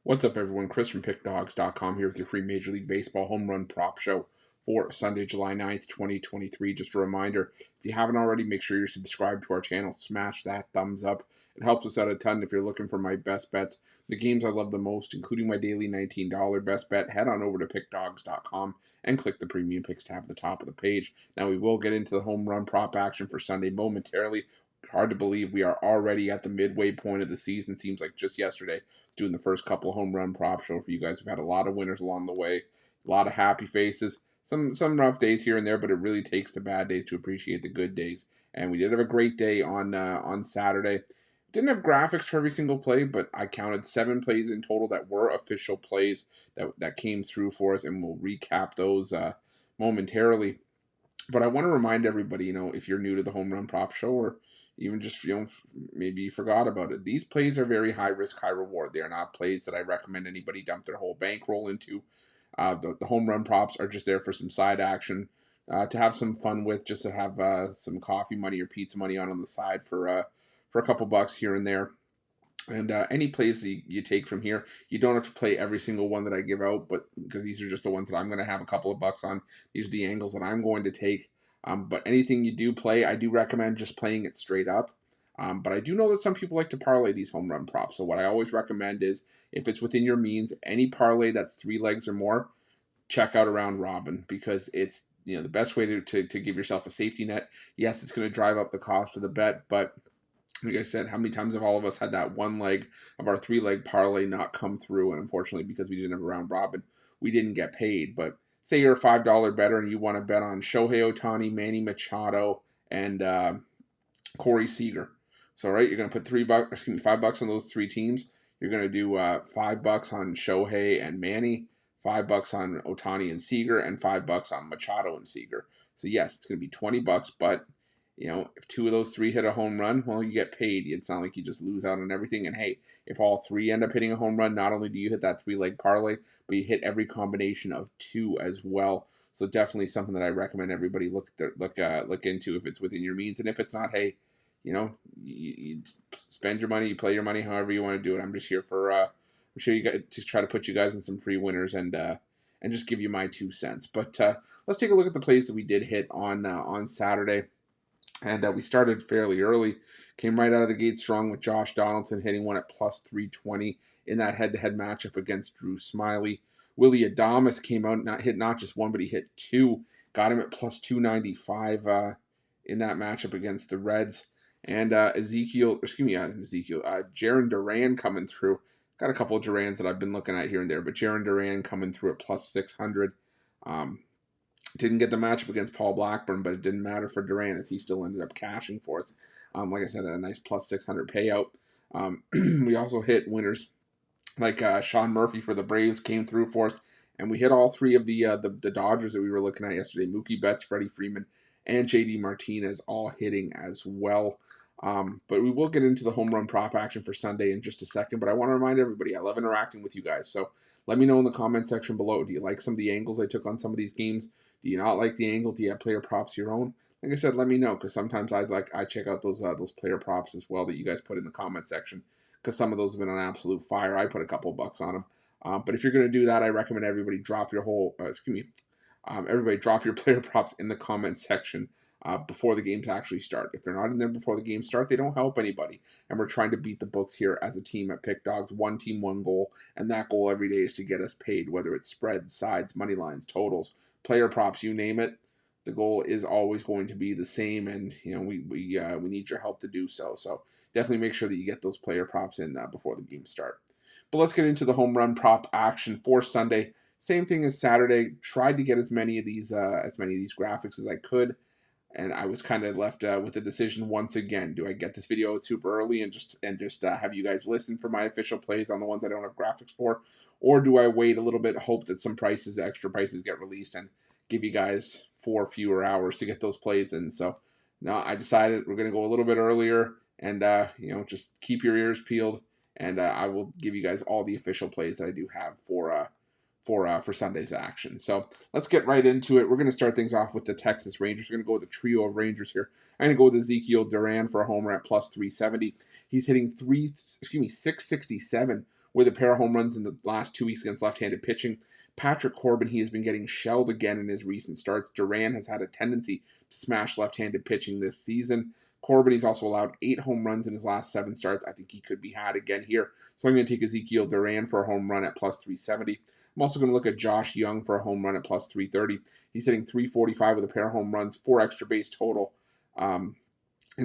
What's up, everyone? Chris from Pickdawgz.com here with your free Major League Baseball home run prop show for Sunday, July 9th, 2023. Just a reminder, if you haven't already, make sure you're subscribed to our channel. Smash that thumbs up. It helps us out a ton. If you're looking for my best bets, the games I love the most, including my daily $19 best bet, head on over to Pickdawgz.com and click the Premium Picks tab at the top of the page. Now, we will get into the home run prop action for Sunday momentarily. Hard to believe we are already at the midway point of the season. Seems like just yesterday doing the first couple of home run prop show for you guys. We've had a lot of winners along the way, a lot of happy faces, some rough days here and there, but it really takes the bad days to appreciate the good days. And we did have a great day on Saturday. Didn't have graphics for every single play, but I counted 7 plays in total that were official plays that came through for us, and we'll recap those momentarily. But I want to remind everybody, if you're new to the home run prop show, or even just, maybe you forgot about it, these plays are very high risk, high reward. They are not plays that I recommend anybody dump their whole bankroll into. The home run props are just there for some side action, to have some fun with, just to have some coffee money or pizza money on the side for a couple bucks here and there. And any plays that you take from here, you don't have to play every single one that I give out, but because these are just the ones that I'm going to have a couple of bucks on. These are the angles that I'm going to take. But anything you do play, I do recommend just playing it straight up. But I do know that some people like to parlay these home run props. So what I always recommend is, if it's within your means, any parlay that's 3 legs or more, check out a round robin, because it's the best way to give yourself a safety net. Yes, it's going to drive up the cost of the bet, but like I said, how many times have all of us had that one leg of our 3-leg parlay not come through? And unfortunately, because we didn't have a round robin, we didn't get paid. But say you're a $5 bettor and you want to bet on Shohei Ohtani, Manny Machado, and Corey Seager. So, right, you're going to put $5 on those 3 teams. You're going to do $5 on Shohei and Manny, $5 on Ohtani and Seager, and $5 on Machado and Seager. So yes, it's going to be $20, but if 2 of those 3 hit a home run, well, you get paid. It's not like you just lose out on everything. And hey, if all 3 end up hitting a home run, not only do you hit that 3-leg parlay, but you hit every combination of 2 as well. So definitely something that I recommend everybody look into if it's within your means. And if it's not, hey, you spend your money, you play your money however you want to do it. I'm just here for I'm sure you guys to try to put you guys in some free winners and just give you my 2 cents. But let's take a look at the plays that we did hit on Saturday. And we started fairly early, came right out of the gate strong with Josh Donaldson hitting one at plus 320 in that head-to-head matchup against Drew Smyly. Willie Adames came out, not just 1, but he hit 2, got him at plus 295 in that matchup against the Reds. And Jarren Duran coming through. Got a couple of Durans that I've been looking at here and there, but Jarren Duran coming through at plus 600. Didn't get the matchup against Paul Blackburn, but it didn't matter for Duran, as he still ended up cashing for us. Like I said, a nice plus 600 payout. We also hit winners like Sean Murphy for the Braves came through for us, and we hit all 3 of the Dodgers that we were looking at yesterday. Mookie Betts, Freddie Freeman, and JD Martinez all hitting as well. But we will get into the home run prop action for Sunday in just a second. But I want to remind everybody, I love interacting with you guys. So let me know in the comment section below. Do you like some of the angles I took on some of these games? Do you not like the angle? Do you have player props of your own? Like I said, let me know, because sometimes I check out those player props as well that you guys put in the comment section, because some of those have been on absolute fire. I put a couple bucks on them. But if you're going to do that, I recommend everybody drop your everybody drop your player props in the comment section before the games actually start. If they're not in there before the games start, they don't help anybody. And we're trying to beat the books here as a team at Pickdawgz. 1 team, 1 goal. And that goal every day is to get us paid, whether it's spreads, sides, money lines, totals, player props, you name it. The goal is always going to be the same, and we need your help to do so. So definitely make sure that you get those player props in before the games start. But let's get into the home run prop action for Sunday. Same thing as Saturday. Tried to get as many of these graphics as I could, and I was kind of left with the decision once again. Do I get this video out super early and just have you guys listen for my official plays on the ones I don't have graphics for, or do I wait a little bit, hope that some extra prices get released, and give you guys 4 fewer hours to get those plays in? So no, I decided we're going to go a little bit earlier, and just keep your ears peeled, and I will give you guys all the official plays that I do have for Sunday's action. So let's get right into it. We're going to start things off with the Texas Rangers. We're going to go with the trio of Rangers here. I'm going to go with Ezekiel Duran for a homer at plus 370. He's hitting 667 with a pair of home runs in the last 2 weeks against left-handed pitching. Patrick Corbin, he has been getting shelled again in his recent starts. Duran has had a tendency to smash left-handed pitching this season. Corbin, he's also allowed 8 home runs in his last 7 starts. I think he could be had again here. So I'm going to take Ezekiel Duran for a home run at plus 370. I'm also going to look at Josh Young for a home run at plus 330. He's hitting 345 with a pair of home runs, 4 extra base total in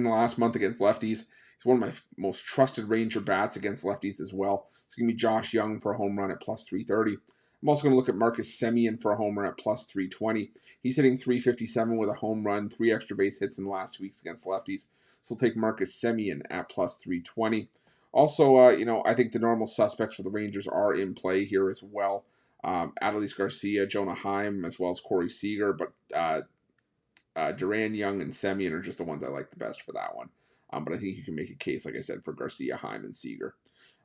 the last month against lefties. He's one of my most trusted Ranger bats against lefties as well. So give me Josh Young for a home run at plus 330. I'm also going to look at Marcus Semien for a home run at plus 320. He's hitting 357 with a home run, 3 extra base hits in the last 2 weeks against lefties. So we'll take Marcus Semien at plus 320. Also, I think the normal suspects for the Rangers are in play here as well. Adolis Garcia, Jonah Heim, as well as Corey Seager. But Duran, Young, and Semien are just the ones I like the best for that one. But I think you can make a case, like I said, for Garcia, Heim, and Seager.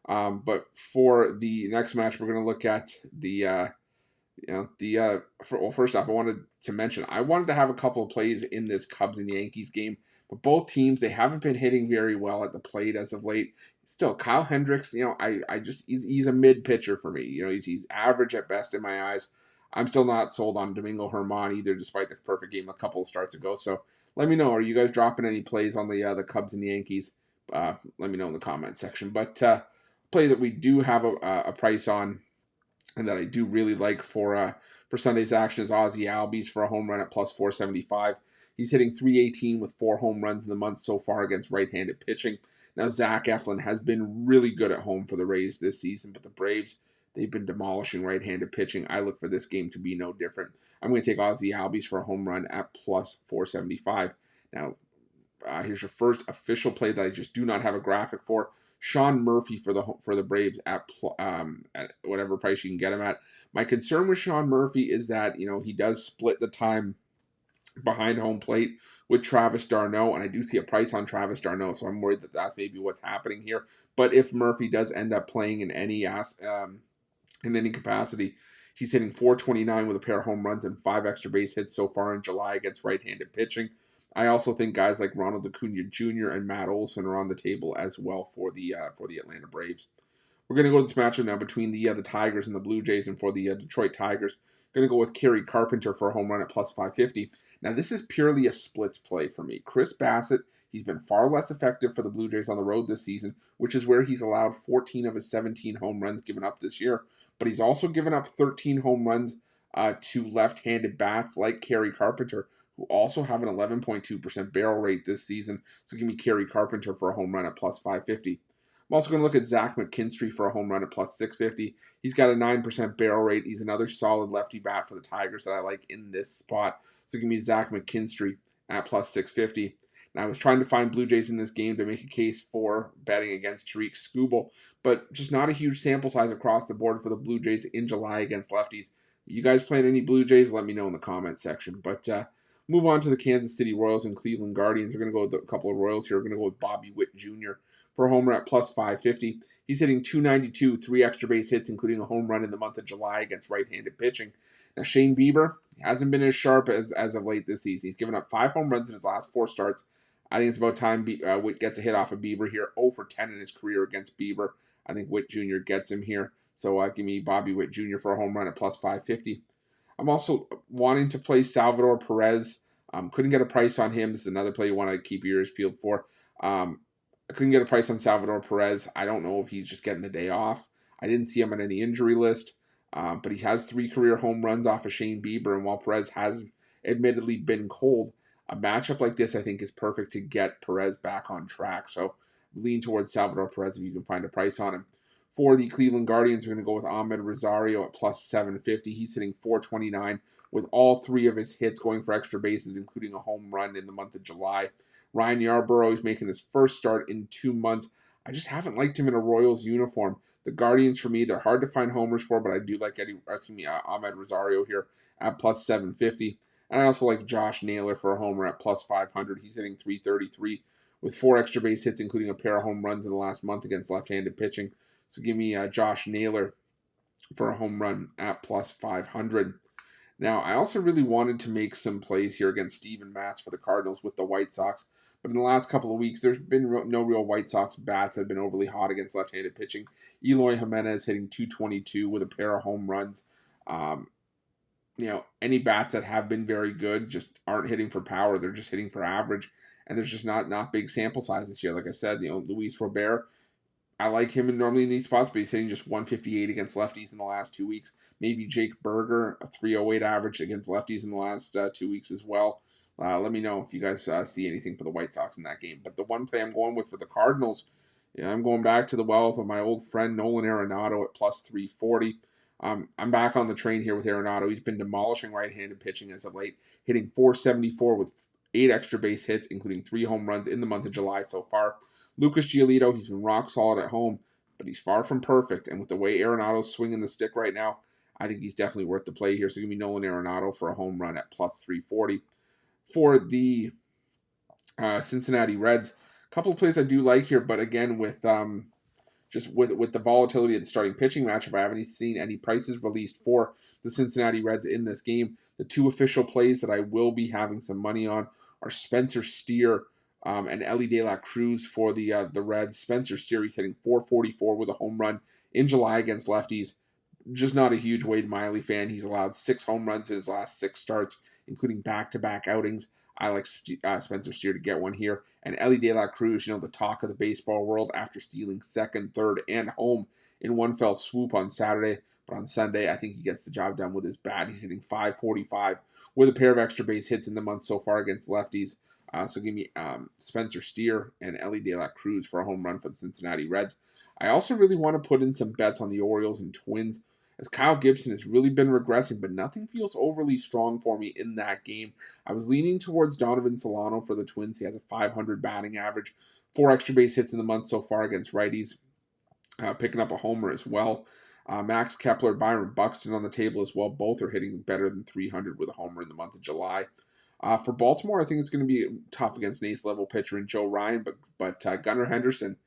But for the next match, we're going to look at first off, I wanted to mention, I wanted to have a couple of plays in this Cubs and Yankees game, but both teams, they haven't been hitting very well at the plate as of late. Still, Kyle Hendricks, he's a mid pitcher for me. He's average at best in my eyes. I'm still not sold on Domingo Germán either, despite the perfect game a couple of starts ago. So let me know, are you guys dropping any plays on the Cubs and the Yankees? Let me know in the comment section. But play that we do have a price on and that I do really like for Sunday's action is Ozzie Albies for a home run at plus 475. He's hitting 318 with 4 home runs in the month so far against right-handed pitching. Now, Zach Eflin has been really good at home for the Rays this season, but the Braves, they've been demolishing right-handed pitching. I look for this game to be no different. I'm going to take Ozzie Albies for a home run at plus 475. Now, here's your first official play that I just do not have a graphic for. Sean Murphy for the Braves at whatever price you can get him at. My concern with Sean Murphy is that he does split the time behind home plate with Travis d'Arnaud, and I do see a price on Travis d'Arnaud, so I'm worried that that's maybe what's happening here. But if Murphy does end up playing in any capacity, he's hitting 429 with a pair of home runs and 5 extra base hits so far in July against right-handed pitching. I also think guys like Ronald Acuna Jr. and Matt Olson are on the table as well for the Atlanta Braves. We're going to go to this matchup now between the Tigers and the Blue Jays, and for the Detroit Tigers, going to go with Kerry Carpenter for a home run at plus 550. Now, this is purely a splits play for me. Chris Bassett, he's been far less effective for the Blue Jays on the road this season, which is where he's allowed 14 of his 17 home runs given up this year. But he's also given up 13 home runs to left-handed bats like Kerry Carpenter, who also have an 11.2% barrel rate this season. So give me Kerry Carpenter for a home run at plus 550. I'm also going to look at Zach McKinstry for a home run at plus 650. He's got a 9% barrel rate. He's another solid lefty bat for the Tigers that I like in this spot. So give me Zach McKinstry at plus 650. And I was trying to find Blue Jays in this game to make a case for betting against Tariq Skubal, but just not a huge sample size across the board for the Blue Jays in July against lefties. You guys playing any Blue Jays? Let me know in the comment section. But move on to the Kansas City Royals and Cleveland Guardians. We're going to go with a couple of Royals here. We're going to go with Bobby Witt Jr. for a home run at plus 550. He's hitting 292, 3 extra base hits, including a home run in the month of July against right-handed pitching. Now, Shane Bieber hasn't been as sharp as of late this season. He's given up 5 home runs in his last 4 starts. I think it's about time Witt gets a hit off of Bieber here. 0 for 10 in his career against Bieber. I think Witt Jr. gets him here. So give me Bobby Witt Jr. for a home run at plus 550. I'm also wanting to play Salvador Perez. Couldn't get a price on him. This is another play you want to keep your ears peeled for. I couldn't get a price on Salvador Perez. I don't know if he's just getting the day off. I didn't see him on any injury list. But he has 3 career home runs off of Shane Bieber. And while Perez has admittedly been cold, a matchup like this I think is perfect to get Perez back on track. So lean towards Salvador Perez if you can find a price on him. For the Cleveland Guardians, we're going to go with Ahmed Rosario at plus 750. He's hitting 429 with all 3 of his hits going for extra bases, including a home run in the month of July. Ryan Yarbrough is making his first start in 2 months. I just haven't liked him in a Royals uniform. The Guardians, for me, they're hard to find homers for, but I do like Ahmed Rosario here at plus 750. And I also like Josh Naylor for a homer at plus 500. He's hitting 333 with 4 extra base hits, including a pair of home runs in the last month against left-handed pitching. So give me Josh Naylor for a home run at plus 500. Now, I also really wanted to make some plays here against Steven Matz for the Cardinals with the White Sox, But in the last couple of weeks, there's been no real White Sox bats that have been overly hot against left-handed pitching. Eloy Jimenez hitting 222 with a pair of home runs. Um, any bats that have been very good just aren't hitting for power. They're just hitting for average. And there's just not big sample size this year. Like I said, Luis Robert, I like him normally in these spots, but he's hitting just 158 against lefties in the last 2 weeks. Maybe Jake Berger, a 308 average against lefties in the last 2 weeks as well. Let me know if you guys see anything for the White Sox in that game. But the one play I'm going with for the Cardinals, I'm going back to the well with my old friend Nolan Arenado at plus 340. I'm back on the train here with Arenado. He's been demolishing right-handed pitching as of late, hitting 474 with 8 extra base hits, including 3 home runs in the month of July so far. Lucas Giolito, he's been rock solid at home, but he's far from perfect. And with the way Arenado's swinging the stick right now, I think he's definitely worth the play here. So give me Nolan Arenado for a home run at plus 340. For the Cincinnati Reds, a couple of plays I do like here, but again, with the volatility of the starting pitching matchup, I haven't seen any prices released for the Cincinnati Reds in this game. The 2 official plays that I will be having some money on are Spencer Steer and Ellie De La Cruz for the Reds. Spencer Steer, he's hitting 444 with a home run in July against lefties. Just not a huge Wade Miley fan. He's allowed 6 home runs in his last 6 starts, including back-to-back outings. I like Spencer Steer to get one here. And Ellie De La Cruz, the talk of the baseball world after stealing second, third, and home in one fell swoop on Saturday. But on Sunday, I think he gets the job done with his bat. He's hitting 545 with a pair of extra base hits in the month so far against lefties. So give me Spencer Steer and Ellie De La Cruz for a home run for the Cincinnati Reds. I also really want to put in some bets on the Orioles and Twins, as Kyle Gibson has really been regressing, but nothing feels overly strong for me in that game. I was leaning towards Donovan Solano for the Twins. He has a 500 batting average, 4 extra base hits in the month so far against righties, picking up a homer as well. Max Kepler, Byron Buxton on the table as well. Both are hitting better than 300 with a homer in the month of July. For Baltimore, I think it's going to be tough against an ace-level pitcher in Joe Ryan, but Gunnar Henderson,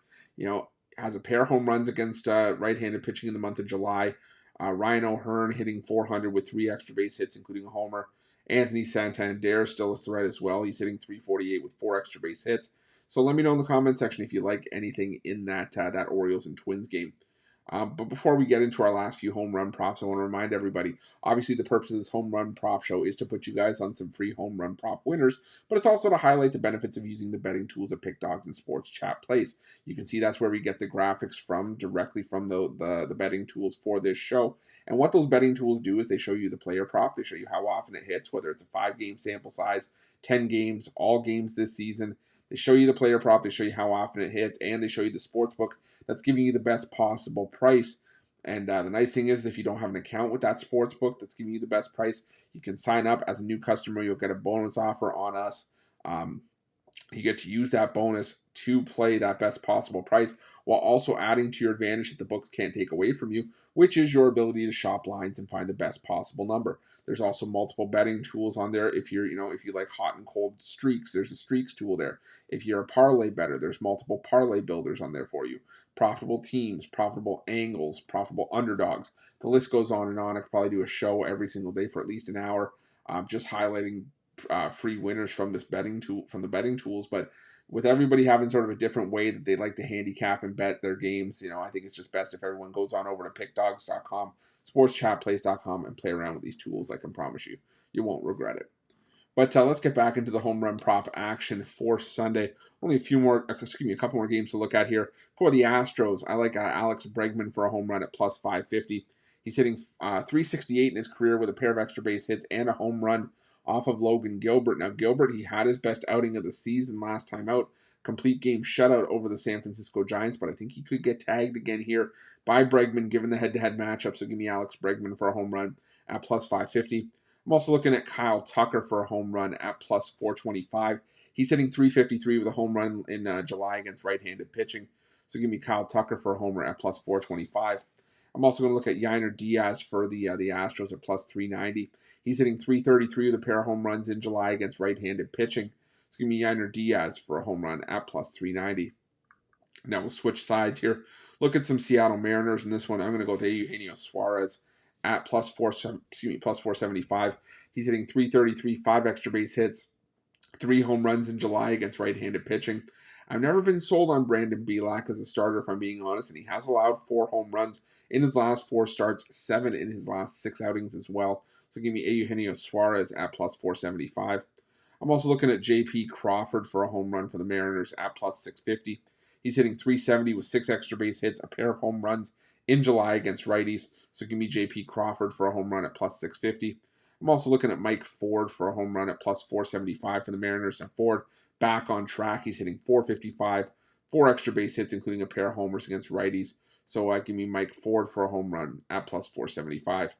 has a pair of home runs against right-handed pitching in the month of July. Ryan O'Hearn hitting 400 with 3 extra base hits, including a homer. Anthony Santander still a threat as well. He's hitting 348 with 4 extra base hits. So let me know in the comment section if you like anything in that Orioles and Twins game. But before we get into our last few home run props, I want to remind everybody, obviously the purpose of this home run prop show is to put you guys on some free home run prop winners, but it's also to highlight the benefits of using the betting tools at Pickdawgz and Sports Chat Place. You can see that's where we get the graphics directly from the betting tools for this show. And what those betting tools do is they show you the player prop, they show you how often it hits, whether it's a 5-game sample size, 10 games, all games this season. They show you the player prop, they show you how often it hits, and they show you the sports book that's giving you the best possible price. And the nice thing is, if you don't have an account with that sports book that's giving you the best price, you can sign up as a new customer. You'll get a bonus offer on us. You get to use that bonus to play that best possible price while also adding to your advantage that the books can't take away from you, which is your ability to shop lines and find the best possible number. There's also multiple betting tools on there. If you're, if you like hot and cold streaks, there's a streaks tool there. If you're a parlay bettor, there's multiple parlay builders on there for you. Profitable teams, profitable angles, profitable underdogs. The list goes on and on. I could probably do a show every single day for at least an hour, just highlighting free winners from this betting tool, from the betting tools. But with everybody having sort of a different way that they like to handicap and bet their games, I think it's just best if everyone goes on over to pickdawgz.com, sportschatplace.com, and play around with these tools. I can promise you, you won't regret it. But let's get back into the home run prop action for Sunday. Only a couple more games to look at here. For the Astros, I like Alex Bregman for a home run at plus 550. He's hitting 368 in his career with a pair of extra base hits and a home run off of Logan Gilbert. Now, Gilbert, he had his best outing of the season last time out. Complete game shutout over the San Francisco Giants, but I think he could get tagged again here by Bregman given the head-to-head matchup. So give me Alex Bregman for a home run at plus 550. I'm also looking at Kyle Tucker for a home run at plus 425. He's hitting 353 with a home run in July against right-handed pitching. So give me Kyle Tucker for a homer at plus 425. I'm also going to look at Yainer Diaz for the Astros at plus 390. He's hitting 333 with a pair of home runs in July against right-handed pitching. So give me Yainer Diaz for a home run at plus 390. Now we'll switch sides here. Look at some Seattle Mariners in this one. I'm going to go with Eugenio Suarez at plus 475. He's hitting 333, 5 extra base hits, 3 home runs in July against right-handed pitching. I've never been sold on Brandon Bielak as a starter, if I'm being honest, and he has allowed 4 home runs in his last 4 starts, 7 in his last 6 outings as well. So give me Eugenio Suarez at plus 475. I'm also looking at J.P. Crawford for a home run for the Mariners at plus 650. He's hitting 370 with 6 extra base hits, a pair of home runs in July against righties. So give me J.P. Crawford for a home run at plus 650. I'm also looking at Mike Ford for a home run at plus 475 for the Mariners. And Ford back on track. He's hitting 455, 4 extra base hits, including a pair of homers against righties. So give me Mike Ford for a home run at plus 475.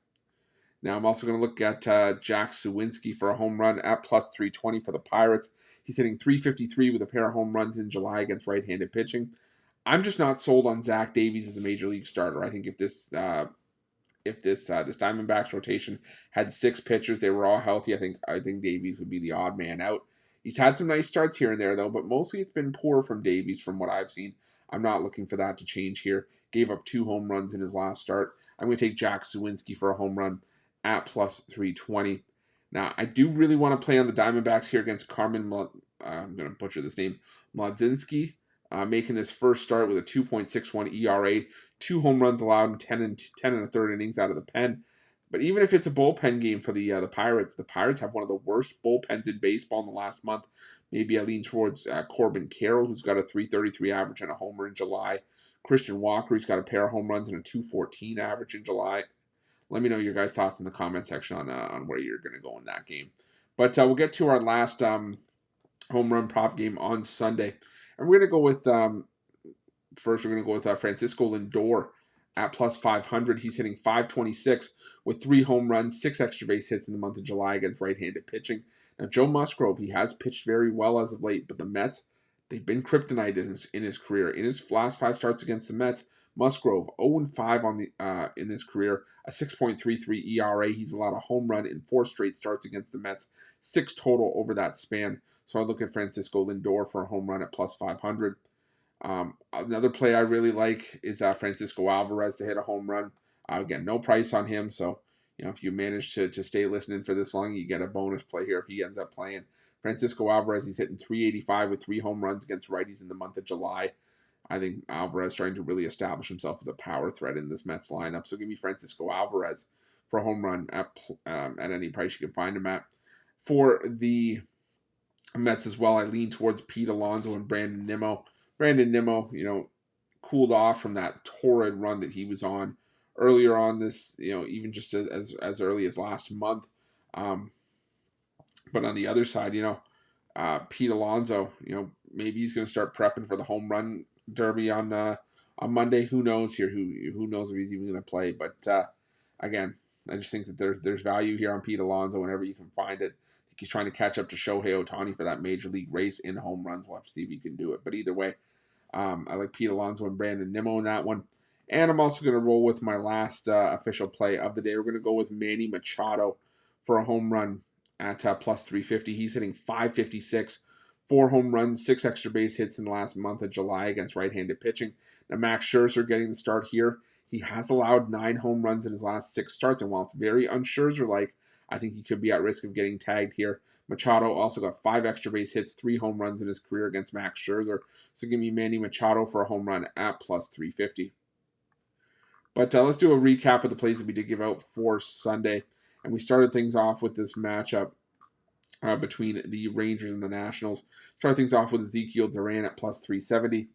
Now I'm also going to look at Jack Suwinski for a home run at plus 320 for the Pirates. He's hitting 353 with a pair of home runs in July against right-handed pitching. I'm just not sold on Zach Davies as a major league starter. I think if this Diamondbacks rotation had 6 pitchers, they were all healthy, I think Davies would be the odd man out. He's had some nice starts here and there though, but mostly it's been poor from Davies from what I've seen. I'm not looking for that to change here. Gave up 2 home runs in his last start. I'm going to take Jack Suwinski for a home run at plus 320. Now, I do really want to play on the Diamondbacks here against Carmen, I'm going to butcher this name, Mlodzinski, making his first start with a 2.61 ERA, 2 home runs allowed in 10 and a third innings out of the pen. But even if it's a bullpen game for the Pirates have one of the worst bullpens in baseball in the last month. Maybe I lean towards Corbin Carroll, who's got a 333 average and a homer in July. Christian Walker, he's got a pair of home runs and a 214 average in July. Let me know your guys' thoughts in the comment section on where you're going to go in that game. But we'll get to our last home run prop game on Sunday. And we're going to go with, first we're going to go with Francisco Lindor at plus 500. He's hitting 526 with 3 home runs, 6 extra base hits in the month of July against right-handed pitching. Now, Joe Musgrove, he has pitched very well as of late, but the Mets, they've been kryptonite in his career. In his last 5 starts against the Mets, Musgrove 0-5 on the in his career, a 6.33 ERA. He's allowed a home run in 4 straight starts against the Mets, 6 total over that span. So I look at Francisco Lindor for a home run at plus 500. Another play I really like is Francisco Alvarez to hit a home run. Again, no price on him, so if you manage to stay listening for this long, you get a bonus play here if he ends up playing. Francisco Alvarez, he's hitting 385 with 3 home runs against righties in the month of July. I think Alvarez trying to really establish himself as a power threat in this Mets lineup. So give me Francisco Alvarez for a home run at any price you can find him at. For the Mets as well, I lean towards Pete Alonso and Brandon Nimmo. Brandon Nimmo, cooled off from that torrid run that he was on earlier on this, even just as early as last month. But on the other side, Pete Alonso, maybe he's going to start prepping for the home run derby on Monday. Who knows here? Who knows if he's even going to play? But again, I just think that there's value here on Pete Alonso whenever you can find it. I think he's trying to catch up to Shohei Ohtani for that major league race in home runs. We'll have to see if he can do it. But either way, I like Pete Alonso and Brandon Nimmo in that one. And I'm also going to roll with my last official play of the day. We're going to go with Manny Machado for a home run at plus 350. He's hitting 556, 4 home runs, 6 extra base hits in the last month of July against right-handed pitching. Now, Max Scherzer getting the start here. He has allowed 9 home runs in his last 6 starts, and while it's very un-Scherzer-like, I think he could be at risk of getting tagged here. Machado also got 5 extra base hits, 3 home runs in his career against Max Scherzer. So give me Manny Machado for a home run at plus 350. But let's do a recap of the plays that we did give out for Sunday. And we started things off with this matchup between the Rangers and the Nationals. Started things off with Ezekiel Duran at plus 370,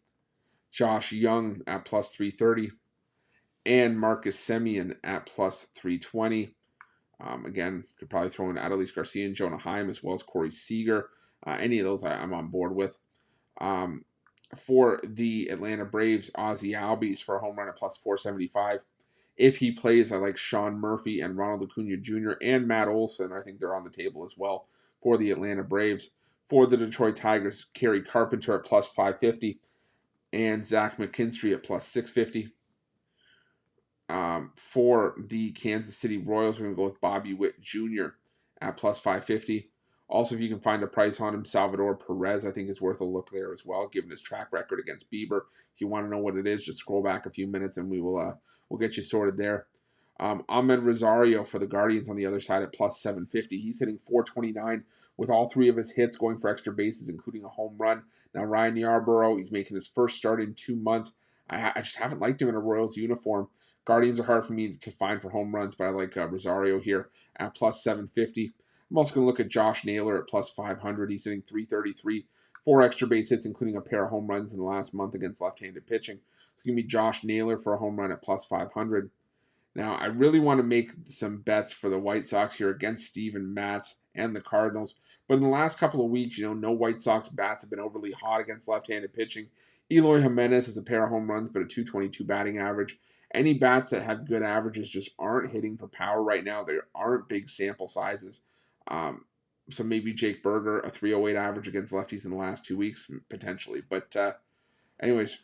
Josh Young at plus 330, and Marcus Semien at plus 320. Again, could probably throw in Adolis Garcia and Jonah Heim as well as Corey Seager. Any of those I'm on board with. For the Atlanta Braves, Ozzie Albies for a home run at plus 475. If he plays, I like Sean Murphy and Ronald Acuna Jr. and Matt Olson. I think they're on the table as well for the Atlanta Braves. For the Detroit Tigers, Kerry Carpenter at plus 550 and Zach McKinstry at plus 650. For the Kansas City Royals, we're going to go with Bobby Witt Jr. at plus 550. Also, if you can find a price on him, Salvador Perez, I think is worth a look there as well, given his track record against Bieber. If you want to know what it is, just scroll back a few minutes and we'll get you sorted there. Ahmed Rosario for the Guardians on the other side at plus 750. He's hitting 429 with all 3 of his hits going for extra bases, including a home run. Now, Ryan Yarbrough, he's making his first start in 2 months. I just haven't liked him in a Royals uniform. Guardians are hard for me to find for home runs, but I like Rosario here at plus 750. I'm also going to look at Josh Naylor at plus 500. He's hitting 333, 4 extra base hits, including a pair of home runs in the last month against left-handed pitching. It's going to be Josh Naylor for a home run at plus 500. Now, I really want to make some bets for the White Sox here against Steven Matz and the Cardinals. But in the last couple of weeks, no White Sox bats have been overly hot against left-handed pitching. Eloy Jimenez has a pair of home runs, but a .222 batting average. Any bats that have good averages just aren't hitting for power right now. There aren't big sample sizes. So maybe Jake Berger, a .308 average against lefties in the last 2 weeks, potentially. But anyways,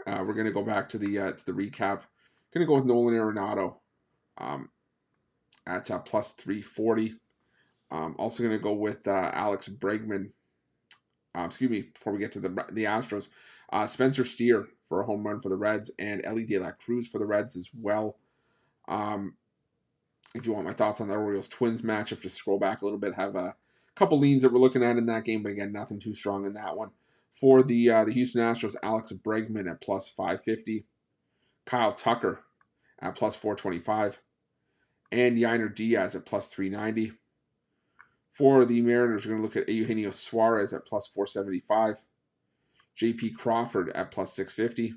we're going to go back to the recap. Going to go with Nolan Arenado at plus 340. Also going to go with Alex Bregman. Before we get to the Astros, Spencer Steer for a home run for the Reds, and Ellie De La Cruz for the Reds as well. If you want my thoughts on the Orioles-Twins matchup, just scroll back a little bit. Have a couple leans that we're looking at in that game, but again, nothing too strong in that one. For the Houston Astros, Alex Bregman at plus 550. Kyle Tucker at plus 425. And Yainer Diaz at plus 390. For the Mariners, we're going to look at Eugenio Suarez at plus 475. J.P. Crawford at plus 650.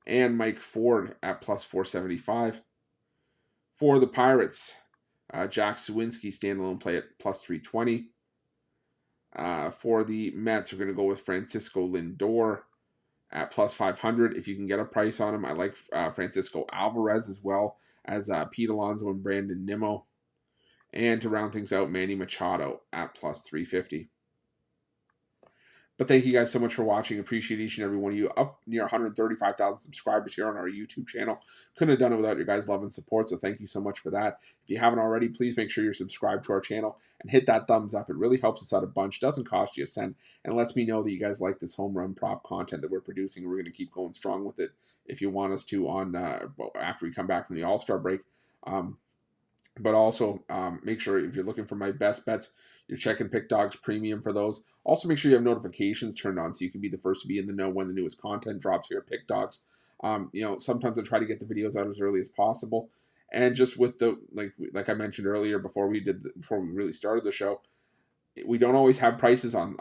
And Mike Ford at plus 475. For the Pirates, Jack Suwinski standalone play at plus 320. For the Mets, we're going to go with Francisco Lindor at plus 500. If you can get a price on him, I like Francisco Alvarez as well as Pete Alonso and Brandon Nimmo. And to round things out, Manny Machado at plus 350. But thank you guys so much for watching. Appreciate each and every one of you. Up near 135,000 subscribers here on our YouTube channel. Couldn't have done it without your guys' love and support, so thank you so much for that. If you haven't already, please make sure you're subscribed to our channel and hit that thumbs up. It really helps us out a bunch. Doesn't cost you a cent, and lets me know that you guys like this home run prop content that we're producing. We're going to keep going strong with it if you want us to on after we come back from the All-Star break. But also, make sure if you're looking for my best bets, you're checking Pickdawgz Premium for those. Also, make sure you have notifications turned on so you can be the first to be in the know when the newest content drops here at Pickdawgz. Sometimes I try to get the videos out as early as possible. And just with the like I mentioned earlier before we really started the show, we don't always have prices on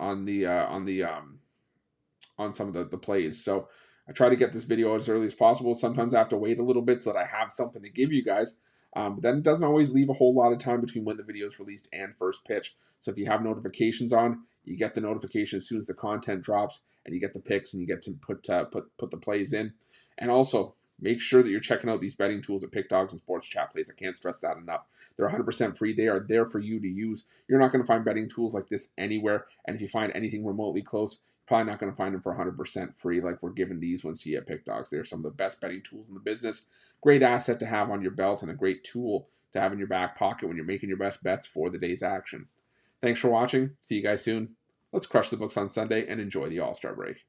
some of the plays. So I try to get this video as early as possible. Sometimes I have to wait a little bit so that I have something to give you guys. But then it doesn't always leave a whole lot of time between when the video is released and first pitch. So if you have notifications on, you get the notification as soon as the content drops, and you get the picks, and you get to put the plays in. And also, make sure that you're checking out these betting tools at Pickdawgz and Sports Chat Plays. I can't stress that enough. They're 100% free. They are there for you to use. You're not going to find betting tools like this anywhere. And if you find anything remotely close, you're probably not going to find them for 100% free like we're giving these ones to you at Pickdawgz. They're some of the best betting tools in the business. Great asset to have on your belt and a great tool to have in your back pocket when you're making your best bets for the day's action. Thanks for watching. See you guys soon. Let's crush the books on Sunday and enjoy the All-Star break.